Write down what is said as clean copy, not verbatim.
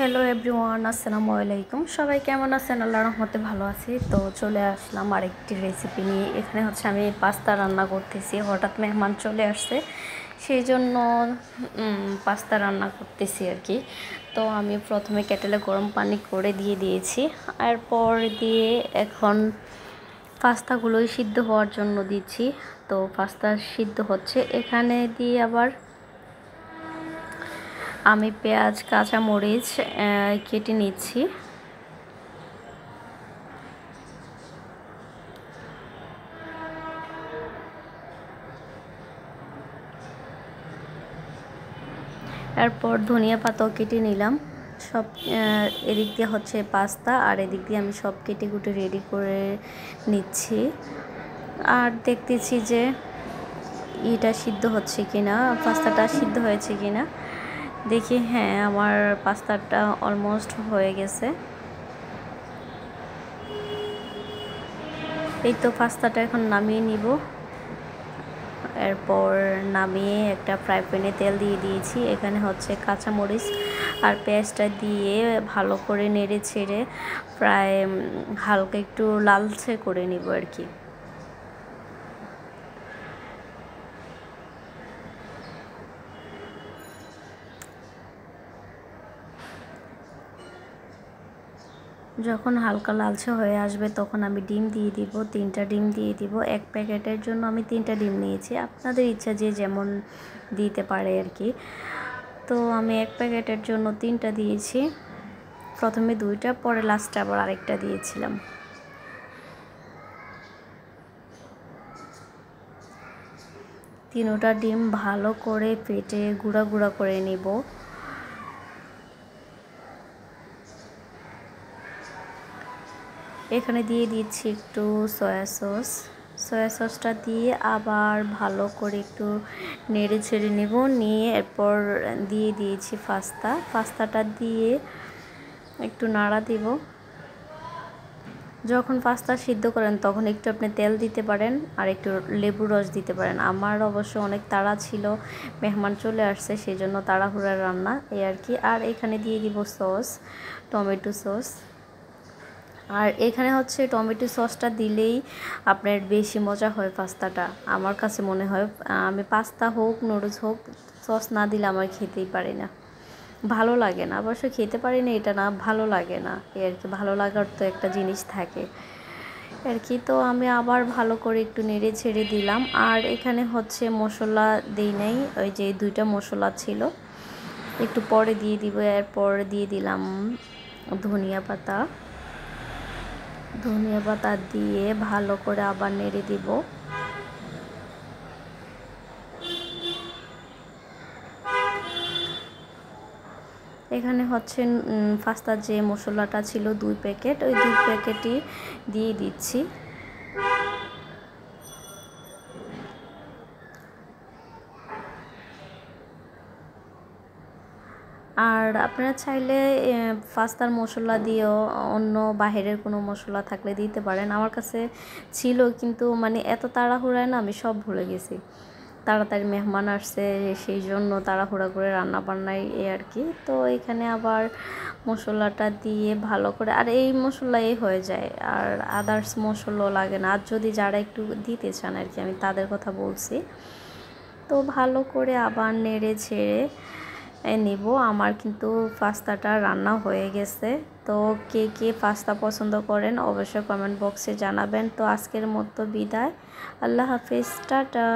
Hello everyone, আসসালামু আলাইকুম। সবাই কেমন আছেন? আল্লাহর রহমতে ভালো আছি। তো চলে আসলাম আরেকটি রেসিপি নিয়ে। এখানে হচ্ছে আমি পাস্তা রান্না করতেছি। হঠাৎ মেহমান চলে আসছে, সেই জন্য পাস্তা রান্না করতেছি আর কি। তো আমি প্রথমে কেটেলে গরম পানি করে দিয়েছি। এরপর দিয়ে এখন পাস্তাগুলোই সিদ্ধ হওয়ার জন্য দিচ্ছি। তো পাস্তা সিদ্ধ হচ্ছে, এখানে দিয়ে আবার আমি পেঁয়াজ কাঁচামরিচ কেটে নিচ্ছি। এরপর ধনিয়া পাতাও কেটে নিলাম। সব এদিক দিয়ে হচ্ছে পাস্তা, আর এদিক দিয়ে আমি সব কেটে কুটে রেডি করে নিচ্ছি। আর দেখতেছি যে এটা সিদ্ধ হচ্ছে কিনা, পাস্তাটা সিদ্ধ হয়েছে কিনা। দেখি হ্যাঁ, আমার পাস্তাটা অলমোস্ট হয়ে গেছে। এই তো পাস্তাটা এখন নামিয়ে নিব। এরপর নামিয়ে একটা ফ্রাই প্যানে তেল দিয়ে দিয়েছি। এখানে হচ্ছে কাঁচামরিচ আর পেঁয়াজটা দিয়ে ভালো করে নেড়ে ছেড়ে প্রায় হালকা একটু লালচে করে নিব আর কি। যখন হালকা লালচে হয়ে আসবে তখন আমি ডিম দিয়ে দিব। 3টা ডিম দিয়ে দিব। এক প্যাকেটের জন্য আমি 3টা ডিম নিয়েছি, আপনাদের ইচ্ছা যে যেমন দিতে পারে আর কি। তো আমি এক প্যাকেটের জন্য 3টা দিয়েছি। প্রথমে 2টা, পরে লাস্টে আবার আরেকটা দিয়েছিলাম। তিনটা ডিম ভালো করে ফেটে গুঁড়া গুঁড়া করে নিব। এখানে দিয়ে দিচ্ছি একটু সয়া সসটা দিয়ে আবার ভালো করে একটু নেড়ে ছেড়ে নেব। নিয়ে এরপর দিয়ে দিয়েছি পাস্তাটা দিয়ে একটু নাড়া দিব। যখন পাস্তা সিদ্ধ করেন তখন একটু আপনি তেল দিতে পারেন আর একটু লেবুর রস দিতে পারেন। আমার অবশ্য অনেক তাড়া ছিল, মেহমান চলে আসছে, সেই জন্য তাড়াহুড়ার রান্না এই আর কি। আর এখানে দিয়ে দিব সস, টমেটো সস। আর এখানে হচ্ছে টমেটো সসটা দিলেই আপনার বেশি মজা হয় পাস্তাটা, আমার কাছে মনে হয়। আমি পাস্তা হোক নুডলস হোক, সস না দিলে আমার খেতেই পারি না, ভালো লাগে না। অবশ্য খেতে পারি না এটা না, ভালো লাগে না এই আর কি। ভালো লাগার তো একটা জিনিস থাকে আর কি। তো আমি আবার ভালো করে একটু নেড়ে ছেড়ে দিলাম। আর এখানে হচ্ছে মশলা দিই নাই, ওই যে 2টা মশলা ছিল একটু পরে দিয়ে দিব। এরপর দিয়ে দিলাম ধনিয়া পাতা দিয়ে ভালো করে আবার নেড়ে দিব। এখানে হচ্ছে পাস্তার যে মশলাটা ছিল 2 প্যাকেট, ওই 2 প্যাকেটই দিয়ে দিচ্ছি। আর আপনারা চাইলে পাস্তার মশলা দিয়েও অন্য বাহিরের কোনো মশলা থাকলে দিতে পারেন। আমার কাছে ছিল, কিন্তু মানে এত তাড়াহুড়ায় না আমি সব ভুলে গেছি। তাড়াতাড়ি মেহমান আসছে, সেই জন্য তাড়াহুড়া করে রান্না বান্নাই এই আর কি। তো এখানে আবার মশলাটা দিয়ে ভালো করে, আর এই মশলাই হয়ে যায়, আর আদার্স মশলাও লাগে না। আর যদি যারা একটু দিতে চান আর কি, আমি তাদের কথা বলছি। তো ভালো করে আবার নেড়ে ছেড়ে নিব। আমার কিন্তু পাস্তাটা রান্না হয়ে গেছে। তো কে কে পাস্তা পছন্দ করেন অবশ্যই কমেন্ট বক্সে জানাবেন। তো আজকের মতো বিদায়, আল্লাহ হাফিজ, টাটা।